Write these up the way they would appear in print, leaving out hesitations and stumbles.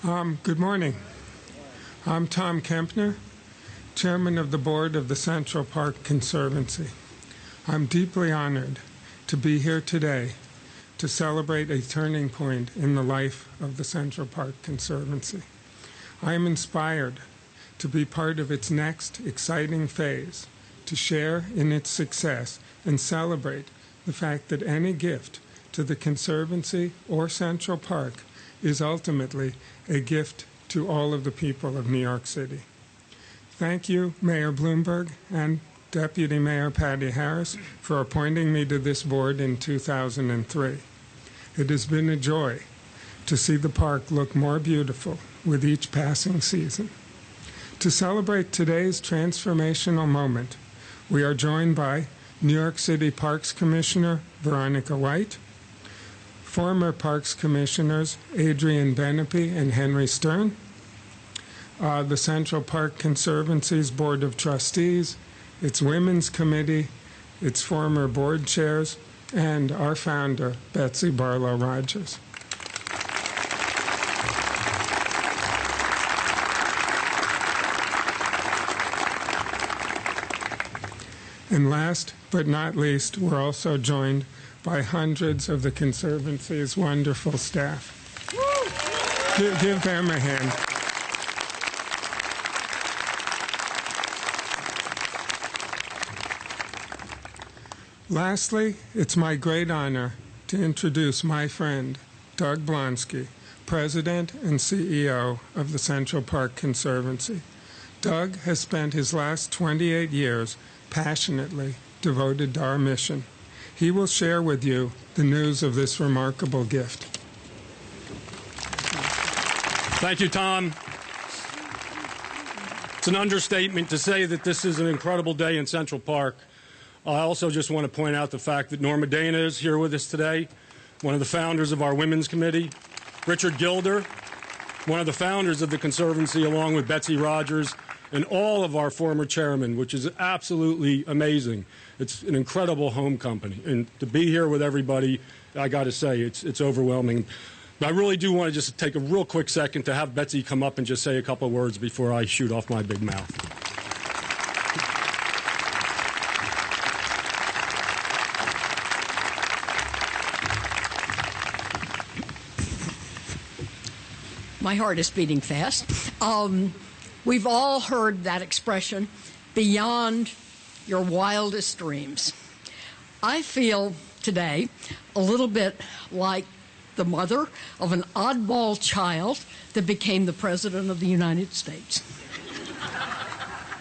Good morning. I'm Tom Kempner, Chairman of the Board of the Central Park Conservancy. I'm deeply honored to be here today to celebrate a turning point in the life of the Central Park Conservancy. I am inspired to be part of its next exciting phase, to share in its success and celebrate the fact that any gift to the Conservancy or Central Park is ultimately a gift to all of the people of New York City. Thank you, Mayor Bloomberg and Deputy Mayor Patty Harris, for appointing me to this board in 2003. It has been a joy to see the park look more beautiful with each passing season. To celebrate today's transformational moment, we are joined by New York City Parks Commissioner Veronica White, former Parks Commissioners Adrian Benepe and Henry Stern, the Central Park Conservancy's Board of Trustees, its Women's Committee, its former board chairs, and our founder, Betsy Barlow Rogers. And last but not least, we're also joined by hundreds of the Conservancy's wonderful staff. Give them a hand. Lastly, it's my great honor to introduce my friend, Doug Blonsky, President and CEO of the Central Park Conservancy. Doug has spent his last 28 years passionately devoted to our mission. He will share with you the news of this remarkable gift. Thank you, Tom. It's an understatement to say that this is an incredible day in Central Park. I also just want to point out the fact that Norma Dana is here with us today, one of the founders of our Women's Committee. Richard Gilder, one of the founders of the Conservancy, along with Betsy Rogers, and all of our former chairmen, which is absolutely amazing. It's an incredible home company. And to be here with everybody, I got to say, it's overwhelming. But I really do want to just take a real quick second to have Betsy come up and just say a couple of words before I shoot off my big mouth. My heart is beating fast. We've all heard that expression, beyond your wildest dreams. I feel today a little bit like the mother of an oddball child that became the President of the United States.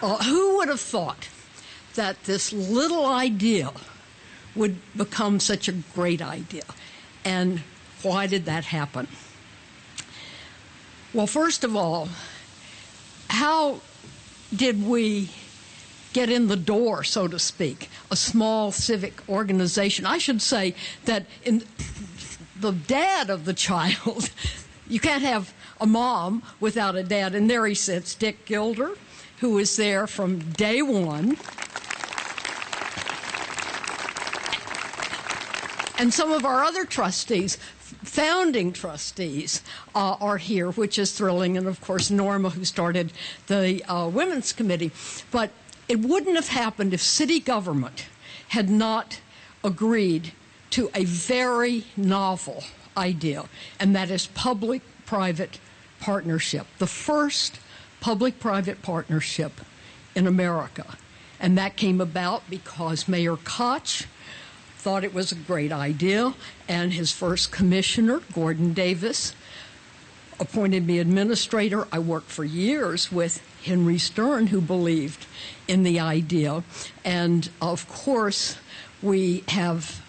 Who would have thought that this little idea would become such a great idea? And why did that happen? Well, first of all, how did we get in the door, so to speak, a small civic organization? I should say that in the dad of the child, you can't have a mom without a dad, and there he sits, Dick Gilder, who was there from day one. And some of our other trustees, founding trustees, are here, which is thrilling, and of course Norma, who started the Women's Committee. But it wouldn't have happened if city government had not agreed to a very novel idea, and that is public-private partnership, the first public-private partnership in America. And that came about because Mayor Koch thought it was a great idea, and his first commissioner, Gordon Davis, appointed me administrator. I worked for years with Henry Stern, who believed in the idea. And of course, we have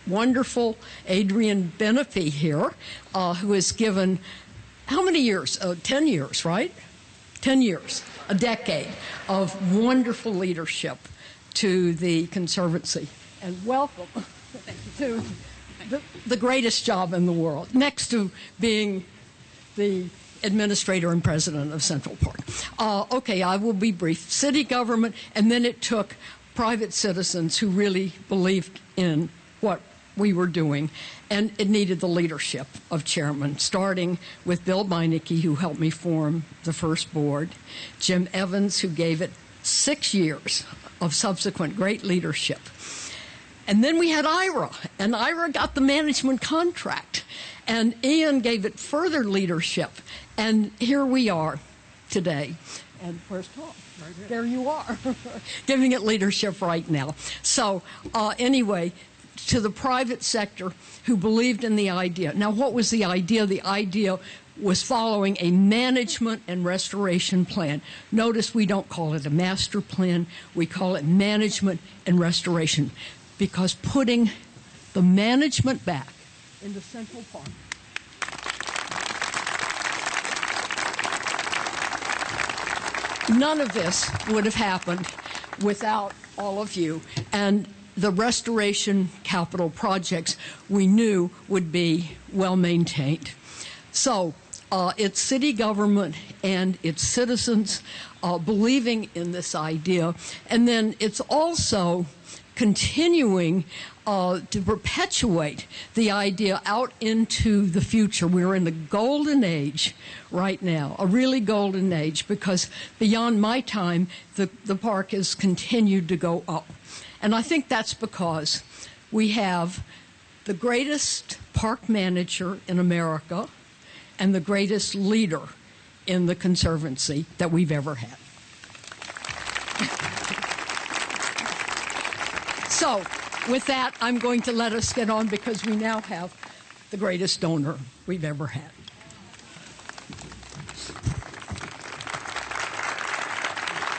wonderful Adrian Benepe here, who has given, how many years? 10 years, right? 10 years, a decade of wonderful leadership to the Conservancy. And welcome to the greatest job in the world, next to being the administrator and president of Central Park. Okay, I will be brief. City government, and then it took private citizens who really believed in what we were doing, and it needed the leadership of chairmen, starting with Bill Meineke, who helped me form the first board, Jim Evans, who gave it 6 years of subsequent great leadership. And then we had Ira, and Ira got the management contract, and Ian gave it further leadership, and here we are today. And where's Tom? Right here. There you are, giving it leadership right now. So anyway, to the private sector who believed in the idea. Now, what was the idea? The idea was following a management and restoration plan. Notice we don't call it a master plan. We call it management and restoration, because putting the management back into Central Park none of this would have happened without all of you. And the restoration capital projects we knew would be well maintained. So it's city government and its citizens believing in this idea. And then it's also continuing to perpetuate the idea out into the future. We're in the golden age right now, a really golden age, because beyond my time, the park has continued to go up. And I think that's because we have the greatest park manager in America and the greatest leader in the Conservancy that we've ever had. So, with that, I'm going to let us get on, because we now have the greatest donor we've ever had.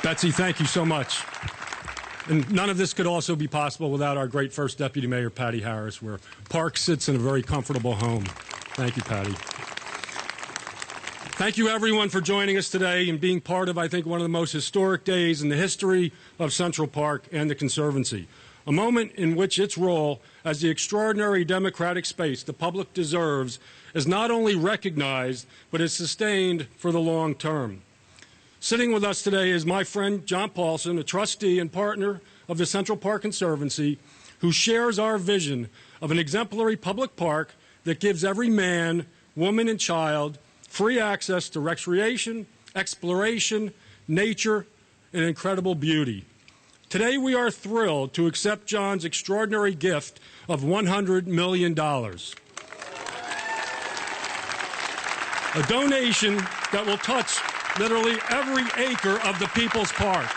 Betsy, thank you so much. And none of this could also be possible without our great first Deputy Mayor, Patty Harris, where Park sits in a very comfortable home. Thank you, Patty. Thank you, everyone, for joining us today and being part of, I think, one of the most historic days in the history of Central Park and the Conservancy. A moment in which its role as the extraordinary democratic space the public deserves is not only recognized, but is sustained for the long term. Sitting with us today is my friend John Paulson, a trustee and partner of the Central Park Conservancy, who shares our vision of an exemplary public park that gives every man, woman, and child free access to recreation, exploration, nature, and incredible beauty. Today, we are thrilled to accept John's extraordinary gift of $100 million. A donation that will touch literally every acre of the People's Park.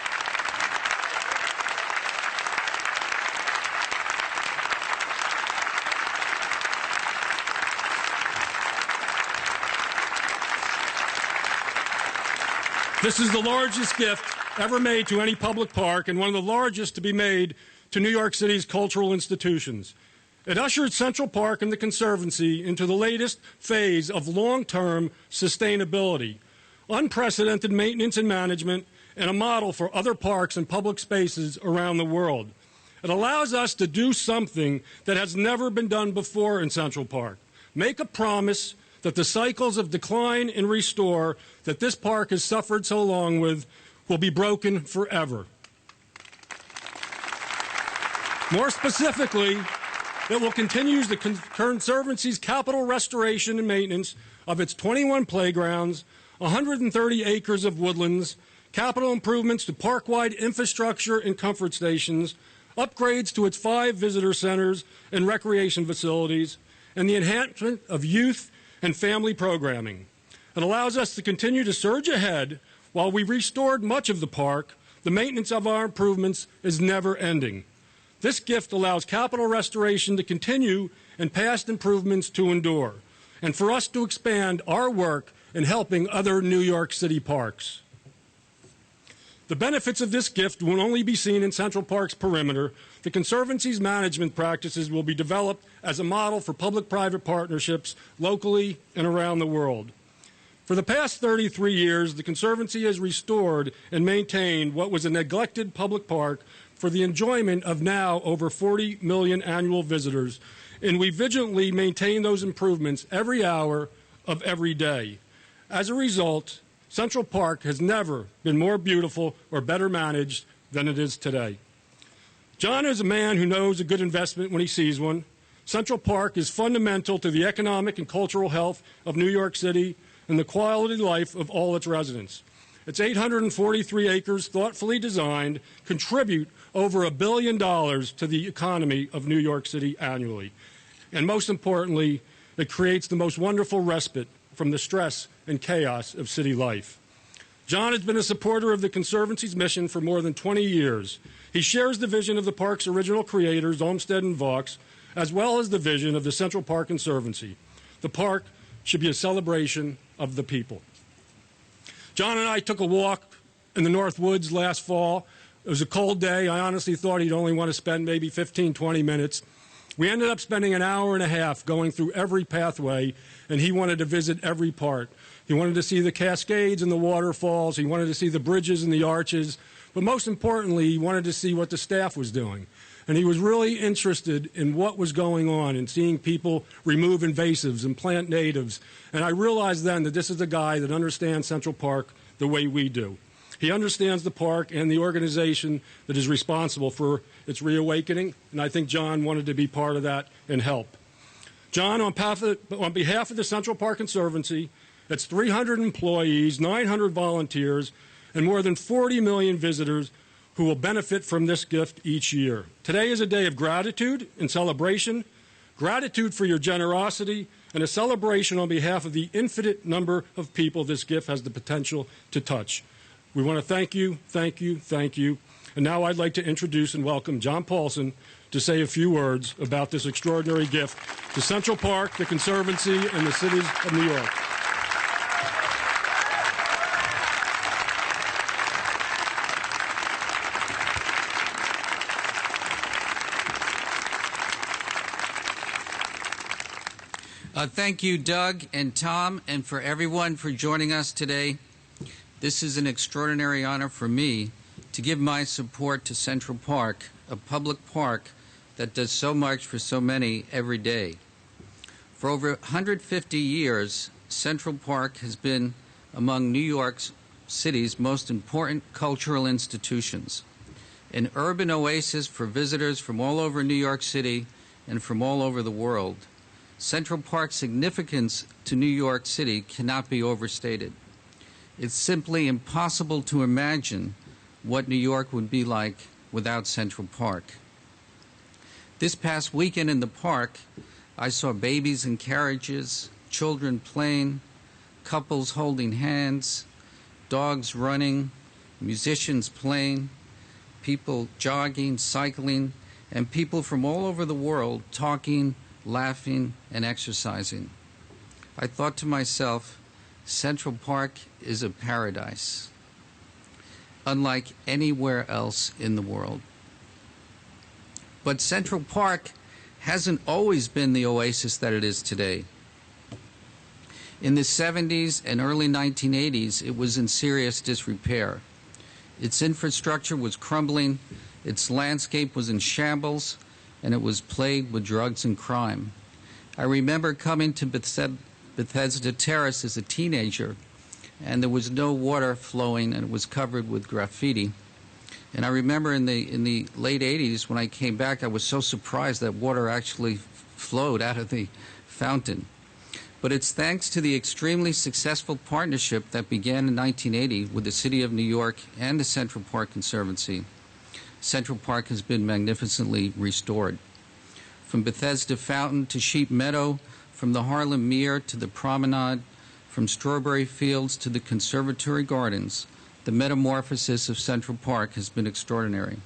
This is the largest gift ever made to any public park, and one of the largest to be made to New York City's cultural institutions. It ushered Central Park and the Conservancy into the latest phase of long-term sustainability, unprecedented maintenance and management, and a model for other parks and public spaces around the world. It allows us to do something that has never been done before in Central Park. Make a promise that the cycles of decline and restore that this park has suffered so long with will be broken forever. More specifically, it will continue the Conservancy's capital restoration and maintenance of its 21 playgrounds, 130 acres of woodlands, capital improvements to park-wide infrastructure and comfort stations, upgrades to its 5 visitor centers and recreation facilities, and the enhancement of youth and family programming. It allows us to continue to surge ahead. While we restored much of the park, the maintenance of our improvements is never ending. This gift allows capital restoration to continue and past improvements to endure, and for us to expand our work in helping other New York City parks. The benefits of this gift will only be seen in Central Park's perimeter. The Conservancy's management practices will be developed as a model for public-private partnerships locally and around the world. For the past 33 years, the Conservancy has restored and maintained what was a neglected public park for the enjoyment of now over 40 million annual visitors, and we vigilantly maintain those improvements every hour of every day. As a result, Central Park has never been more beautiful or better managed than it is today. John is a man who knows a good investment when he sees one. Central Park is fundamental to the economic and cultural health of New York City and the quality of life of all its residents. Its 843 acres, thoughtfully designed, contribute over $1 billion to the economy of New York City annually. And most importantly, it creates the most wonderful respite from the stress and chaos of city life. John has been a supporter of the Conservancy's mission for more than 20 years. He shares the vision of the park's original creators, Olmsted and Vaux, as well as the vision of the Central Park Conservancy. The park should be a celebration of the people. John and I took a walk in the North Woods last fall. It was a cold day. I honestly thought he'd only want to spend maybe 15, 20 minutes. We ended up spending an hour and a half going through every pathway, and he wanted to visit every part. He wanted to see the cascades and the waterfalls. He wanted to see the bridges and the arches. But most importantly, he wanted to see what the staff was doing. And he was really interested in what was going on and seeing people remove invasives and plant natives. And I realized then that this is a guy that understands Central Park the way we do. He understands the park and the organization that is responsible for its reawakening, and I think John wanted to be part of that and help. John, on behalf of the Central Park Conservancy, its 300 employees, 900 volunteers, and more than 40 million visitors who will benefit from this gift each year. Today is a day of gratitude and celebration, gratitude for your generosity, and a celebration on behalf of the infinite number of people this gift has the potential to touch. We want to thank you, thank you, thank you. And now I'd like to introduce and welcome John Paulson to say a few words about this extraordinary gift to Central Park, the Conservancy, and the cities of New York. Thank you, Doug and Tom, and for everyone for joining us today. This is an extraordinary honor for me to give my support to Central Park, a public park that does so much for so many every day. For over 150 years, Central Park has been among New York City's most important cultural institutions, an urban oasis for visitors from all over New York City and from all over the world. Central Park's significance to New York City cannot be overstated. It's simply impossible to imagine what New York would be like without Central Park. This past weekend in the park, I saw babies in carriages, children playing, couples holding hands, dogs running, musicians playing, people jogging, cycling, and people from all over the world talking, laughing, and exercising. I thought to myself, Central Park is a paradise, unlike anywhere else in the world. But Central Park hasn't always been the oasis that it is today. In the 70s and early 1980s, it was in serious disrepair. Its infrastructure was crumbling, its landscape was in shambles, and it was plagued with drugs and crime. I remember coming to Bethesda Terrace as a teenager, and there was no water flowing, and it was covered with graffiti. And I remember in the late 80s, when I came back, I was so surprised that water actually flowed out of the fountain. But it's thanks to the extremely successful partnership that began in 1980 with the City of New York and the Central Park Conservancy. Central Park has been magnificently restored. From Bethesda Fountain to Sheep Meadow, from the Harlem Mere to the Promenade, from Strawberry Fields to the Conservatory Gardens, the metamorphosis of Central Park has been extraordinary.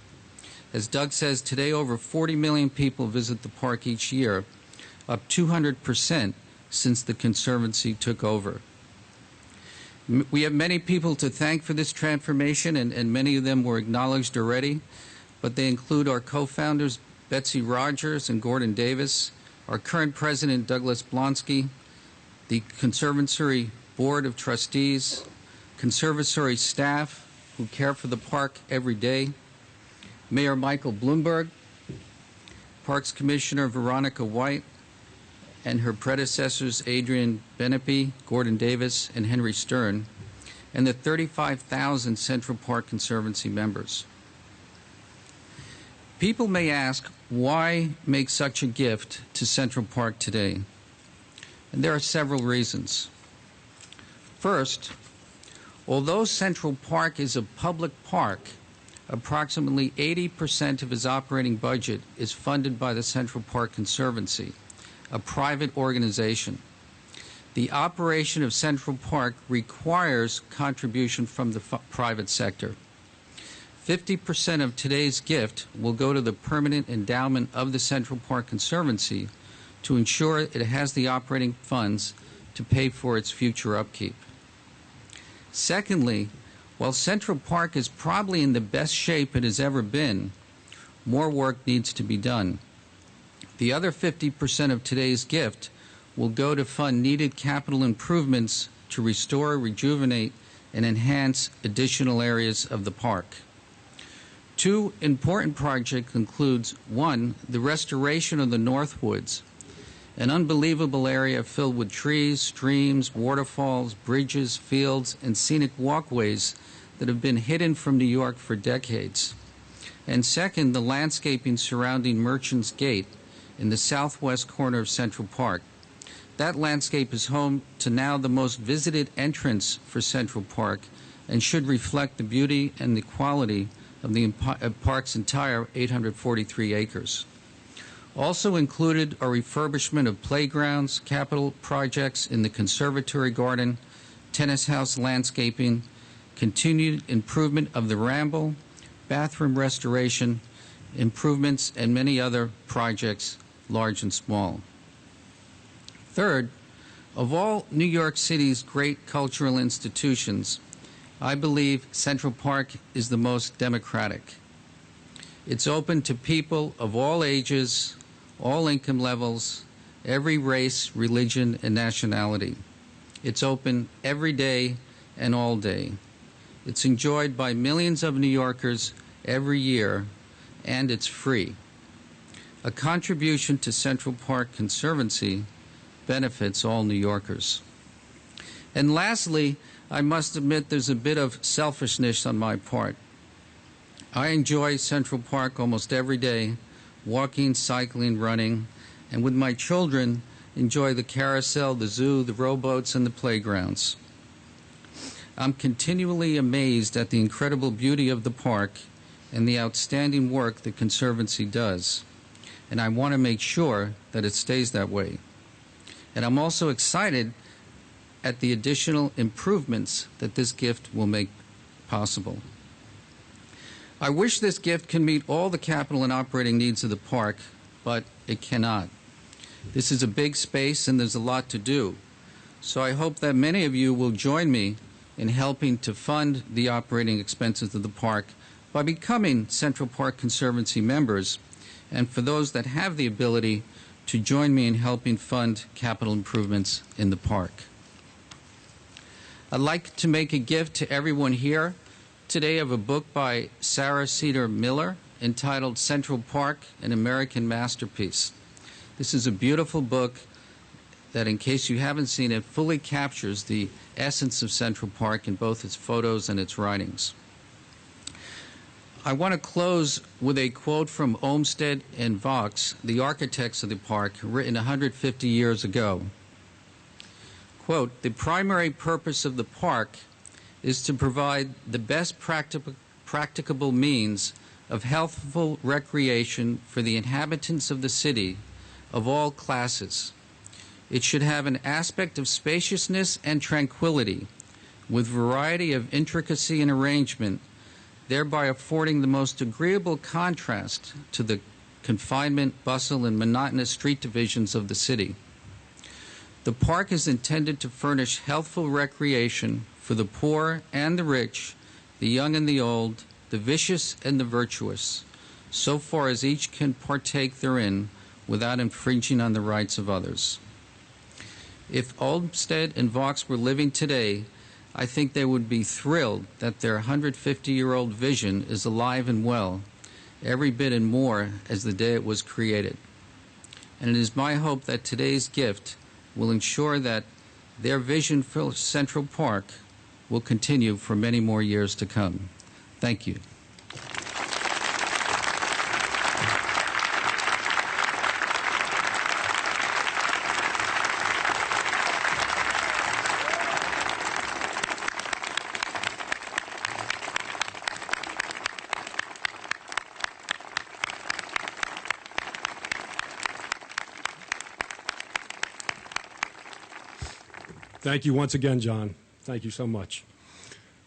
As Doug says, today over 40 million people visit the park each year, up 200% since the Conservancy took over. We have many people to thank for this transformation, and many of them were acknowledged already, but they include our co-founders Betsy Rogers and Gordon Davis, our current president Douglas Blonsky, the Conservancy Board of Trustees, Conservancy staff who care for the park every day, Mayor Michael Bloomberg, Parks Commissioner Veronica White, and her predecessors Adrian Benepe, Gordon Davis, and Henry Stern, and the 35,000 Central Park Conservancy members. People may ask, why make such a gift to Central Park today? And there are several reasons. First, although Central Park is a public park, approximately 80% of its operating budget is funded by the Central Park Conservancy, a private organization. The operation of Central Park requires contribution from the private sector. 50% of today's gift will go to the permanent endowment of the Central Park Conservancy to ensure it has the operating funds to pay for its future upkeep. Secondly, while Central Park is probably in the best shape it has ever been, more work needs to be done. The other 50% of today's gift will go to fund needed capital improvements to restore, rejuvenate, and enhance additional areas of the park. Two important projects include, one, the restoration of the North Woods, an unbelievable area filled with trees, streams, waterfalls, bridges, fields, and scenic walkways that have been hidden from New York for decades. And second, the landscaping surrounding Merchants Gate in the southwest corner of Central Park. That landscape is home to now the most visited entrance for Central Park and should reflect the beauty and the quality of the park's entire 843 acres. Also included are refurbishment of playgrounds, capital projects in the conservatory garden, tennis house landscaping, continued improvement of the Ramble, bathroom restoration, improvements, and many other projects, large and small. Third, of all New York City's great cultural institutions, I believe Central Park is the most democratic. It's open to people of all ages, all income levels, every race, religion, and nationality. It's open every day and all day. It's enjoyed by millions of New Yorkers every year, and it's free. A contribution to Central Park Conservancy benefits all New Yorkers. And lastly, I must admit there's a bit of selfishness on my part. I enjoy Central Park almost every day, walking, cycling, running, and with my children, enjoy the carousel, the zoo, the rowboats, and the playgrounds. I'm continually amazed at the incredible beauty of the park and the outstanding work the Conservancy does, and I want to make sure that it stays that way. And I'm also excited at the additional improvements that this gift will make possible. I wish this gift can meet all the capital and operating needs of the park, but it cannot. This is a big space and there's a lot to do. So I hope that many of you will join me in helping to fund the operating expenses of the park by becoming Central Park Conservancy members, and for those that have the ability to join me in helping fund capital improvements in the park. I'd like to make a gift to everyone here today of a book by Sarah Cedar Miller entitled Central Park, an American Masterpiece. This is a beautiful book that, in case you haven't seen it, fully captures the essence of Central Park in both its photos and its writings. I want to close with a quote from Olmsted and Vaux, the architects of the park, written 150 years ago. Quote, "The primary purpose of the park is to provide the best practicable means of healthful recreation for the inhabitants of the city of all classes. It should have an aspect of spaciousness and tranquility, with variety of intricacy and arrangement, thereby affording the most agreeable contrast to the confinement, bustle, and monotonous street divisions of the city. The park is intended to furnish healthful recreation for the poor and the rich, the young and the old, the vicious and the virtuous, so far as each can partake therein without infringing on the rights of others." If Olmsted and Vaux were living today, I think they would be thrilled that their 150-year-old vision is alive and well, every bit and more as the day it was created. And it is my hope that today's gift will ensure that their vision for Central Park will continue for many more years to come. Thank you. Thank you once again, John. Thank you so much.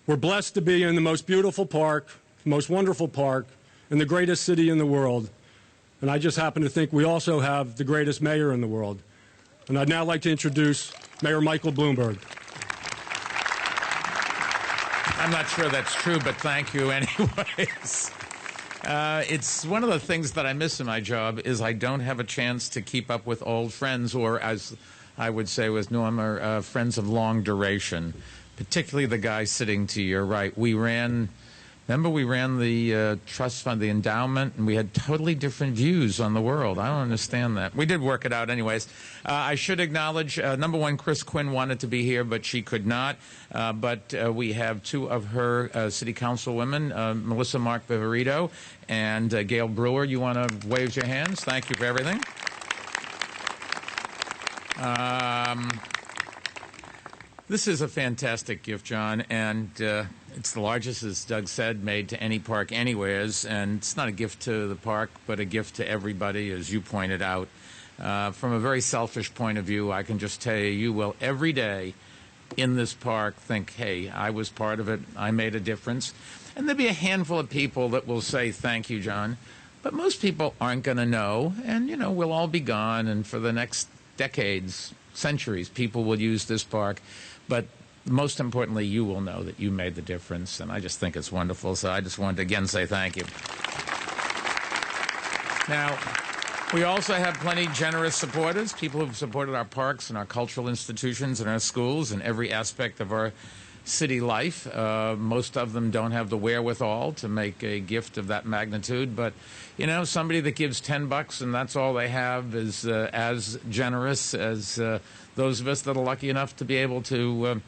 We're blessed to be in the most beautiful park, the most wonderful park, in the greatest city in the world. And I just happen to think we also have the greatest mayor in the world. And I'd now like to introduce Mayor Michael Bloomberg. I'm not sure that's true, but thank you anyways. It's one of the things that I miss in my job is I don't have a chance to keep up with old friends, or as I would say with Norma, friends of long duration, particularly the guy sitting to your right. Remember we ran the trust fund, the endowment, and we had totally different views on the world. I don't understand that. We did work it out anyways. I should acknowledge, number one, Chris Quinn wanted to be here, but she could not. But we have two of her city council women, Melissa Mark Viverito and Gail Brewer. You want to wave your hands? Thank you for everything. This is a fantastic gift, John, and it's the largest, as Doug said, made to any park anywheres, and it's not a gift to the park, but a gift to everybody, as you pointed out. From a very selfish point of view, I can just tell you, you will every day in this park think, hey, I was part of it, I made a difference. And there'll be a handful of people that will say, thank you, John, but most people aren't going to know, and, you know, we'll all be gone, and for the next decades, centuries, people will use this park. But most importantly, you will know that you made the difference, and I just think it's wonderful. So I just wanted to again say thank you. Now, we also have plenty generous supporters, people who've supported our parks and our cultural institutions and our schools and every aspect of our city life. Most of them don't have the wherewithal to make a gift of that magnitude, but you know, somebody that gives $10 and that's all they have is as generous as those of us that are lucky enough to be able to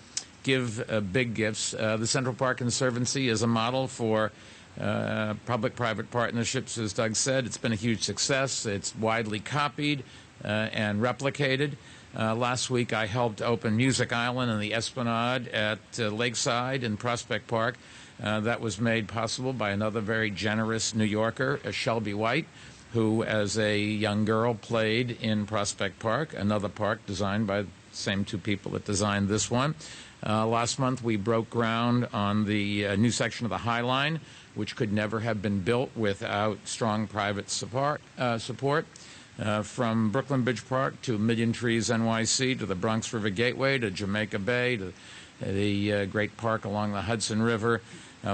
give big gifts. The Central Park Conservancy is a model for public-private partnerships, as Doug said. It's been a huge success. It's widely copied and replicated. Last week I helped open Music Island and the Esplanade at Lakeside in Prospect Park. That was made possible by another very generous New Yorker, Shelby White, who as a young girl played in Prospect Park, another park designed by the same two people that designed this one. Last month we broke ground on the new section of the High Line, which could never have been built without strong private support. From Brooklyn Bridge Park to Million Trees NYC to the Bronx River Gateway to Jamaica Bay to the great park along the Hudson River.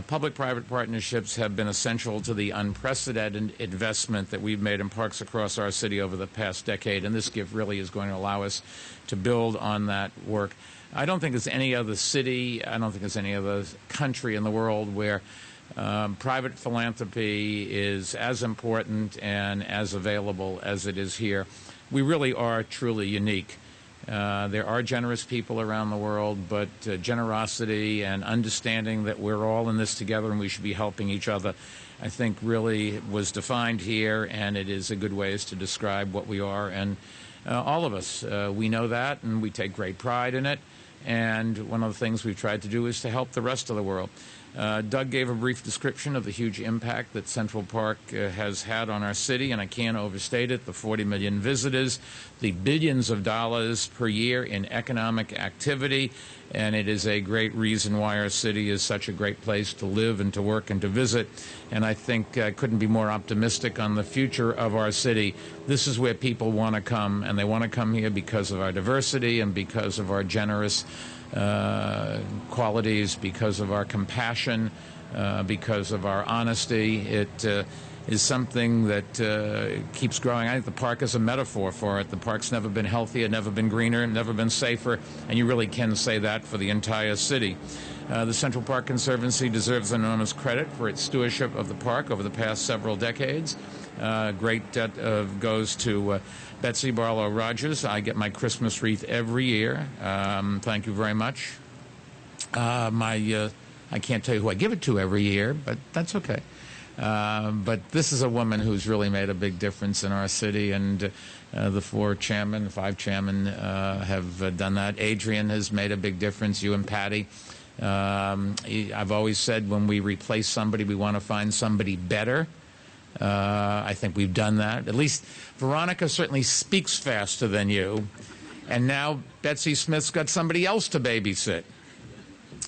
Public-private partnerships have been essential to the unprecedented investment that we've made in parks across our city over the past decade, and this gift really is going to allow us to build on that work. I don't think there's any other city, I don't think there's any other country in the world where private philanthropy is as important and as available as it is here. We really are truly unique. There are generous people around the world, but generosity and understanding that we're all in this together and we should be helping each other, I think really was defined here, and it is a good way to describe what we are. And all of us, we know that, and we take great pride in it. And one of the things we've tried to do is to help the rest of the world. Doug gave a brief description of the huge impact that Central Park has had on our city, and I can't overstate it. The 40 million visitors, the billions of dollars per year in economic activity, and it is a great reason why our city is such a great place to live and to work and to visit. And I think I couldn't be more optimistic on the future of our city. This is where people want to come, and they want to come here because of our diversity and because of our generous qualities, because of our compassion, because of our honesty. It is something that keeps growing. I think the park is a metaphor for it. The park's never been healthier, never been greener, never been safer, and you really can say that for the entire city. The Central Park Conservancy deserves enormous credit for its stewardship of the park over the past several decades. Great debt goes to Betsy Barlow Rogers. I get my Christmas wreath every year. Thank you very much. I can't tell you who I give it to every year, but that's okay. But this is a woman who's really made a big difference in our city, and the five chairmen have done that. Adrian has made a big difference, you and Patty. I've always said when we replace somebody, we want to find somebody better. I think we've done that. At least Veronica certainly speaks faster than you. And now Betsy Smith's got somebody else to babysit.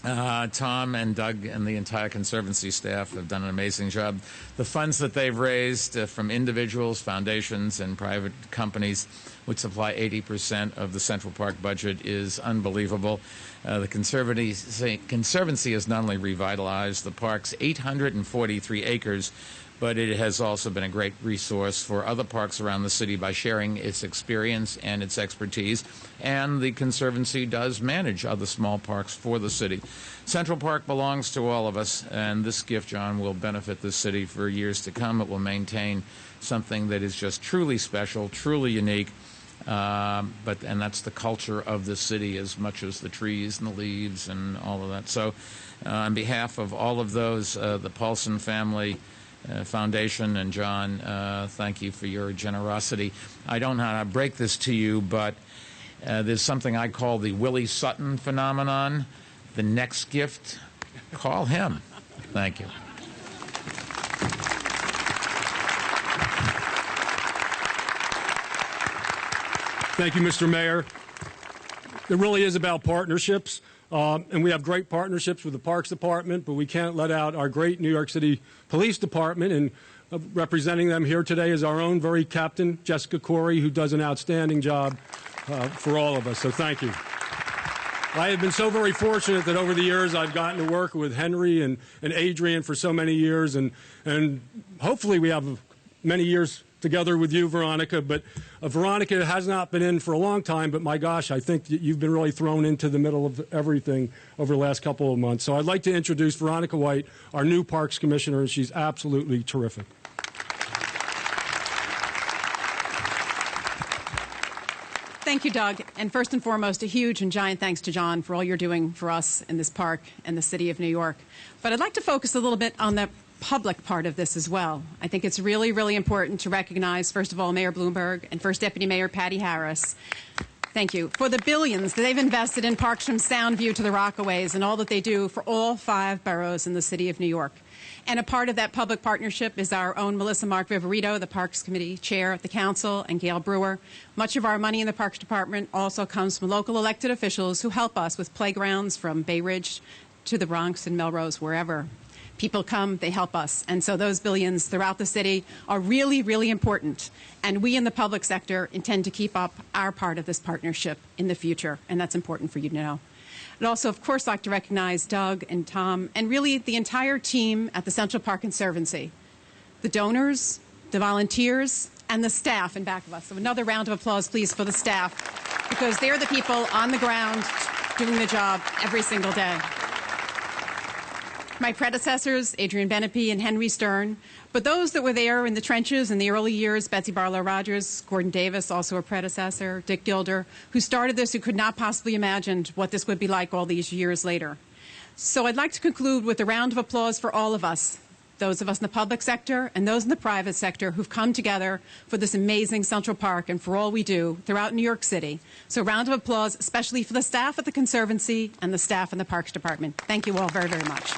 Tom and Doug and the entire Conservancy staff have done an amazing job. The funds that they've raised from individuals, foundations, and private companies, which supply 80% of the Central Park budget, is unbelievable. The Conservancy has not only revitalized the park's 843 acres, but it has also been a great resource for other parks around the city by sharing its experience and its expertise. And the Conservancy does manage other small parks for the city. Central Park belongs to all of us, and this gift, John, will benefit the city for years to come. It will maintain something that is just truly special, truly unique. And that's the culture of the city as much as the trees and the leaves and all of that. So on behalf of all of those, the Paulson family, Foundation, and John, thank you for your generosity. I don't know how to break this to you, but there's something I call the Willie Sutton phenomenon. The next gift, call him. Thank you. Thank you, Mr. Mayor. It really is about partnerships, and we have great partnerships with the Parks Department, but we can't let out our great New York City Police Department, and representing them here today is our own very captain, Jessica Corey, who does an outstanding job for all of us, so thank you. I have been so very fortunate that over the years I've gotten to work with Henry and Adrian for so many years, and hopefully we have many years together with you, Veronica. But Veronica has not been in for a long time, but my gosh, I think that you've been really thrown into the middle of everything over the last couple of months. So I'd like to introduce Veronica White, our new Parks Commissioner, and she's absolutely terrific. Thank you, Doug. And first and foremost, a huge and giant thanks to John for all you're doing for us in this park and the city of New York. But I'd like to focus a little bit on the public part of this as well. I think it's really, really important to recognize, first of all, Mayor Bloomberg and First Deputy Mayor Patty Harris. Thank you for the billions that they've invested in parks from Soundview to the Rockaways and all that they do for all 5 boroughs in the city of New York. And a part of that public partnership is our own Melissa Mark Viverito, the Parks Committee Chair at the Council, and Gail Brewer. Much of our money in the Parks Department also comes from local elected officials who help us with playgrounds from Bay Ridge to the Bronx and Melrose, wherever. People come, they help us. And so those billions throughout the city are really, really important. And we in the public sector intend to keep up our part of this partnership in the future. And that's important for you to know. I'd also, of course, like to recognize Doug and Tom and really the entire team at the Central Park Conservancy, the donors, the volunteers, and the staff in back of us. So another round of applause, please, for the staff, because they're the people on the ground doing the job every single day. My predecessors, Adrian Benepe and Henry Stern, but those that were there in the trenches in the early years, Betsy Barlow Rogers, Gordon Davis, also a predecessor, Dick Gilder, who started this, who could not possibly imagine what this would be like all these years later. So I'd like to conclude with a round of applause for all of us, those of us in the public sector and those in the private sector who've come together for this amazing Central Park and for all we do throughout New York City. So a round of applause, especially for the staff at the Conservancy and the staff in the Parks Department. Thank you all very, very much.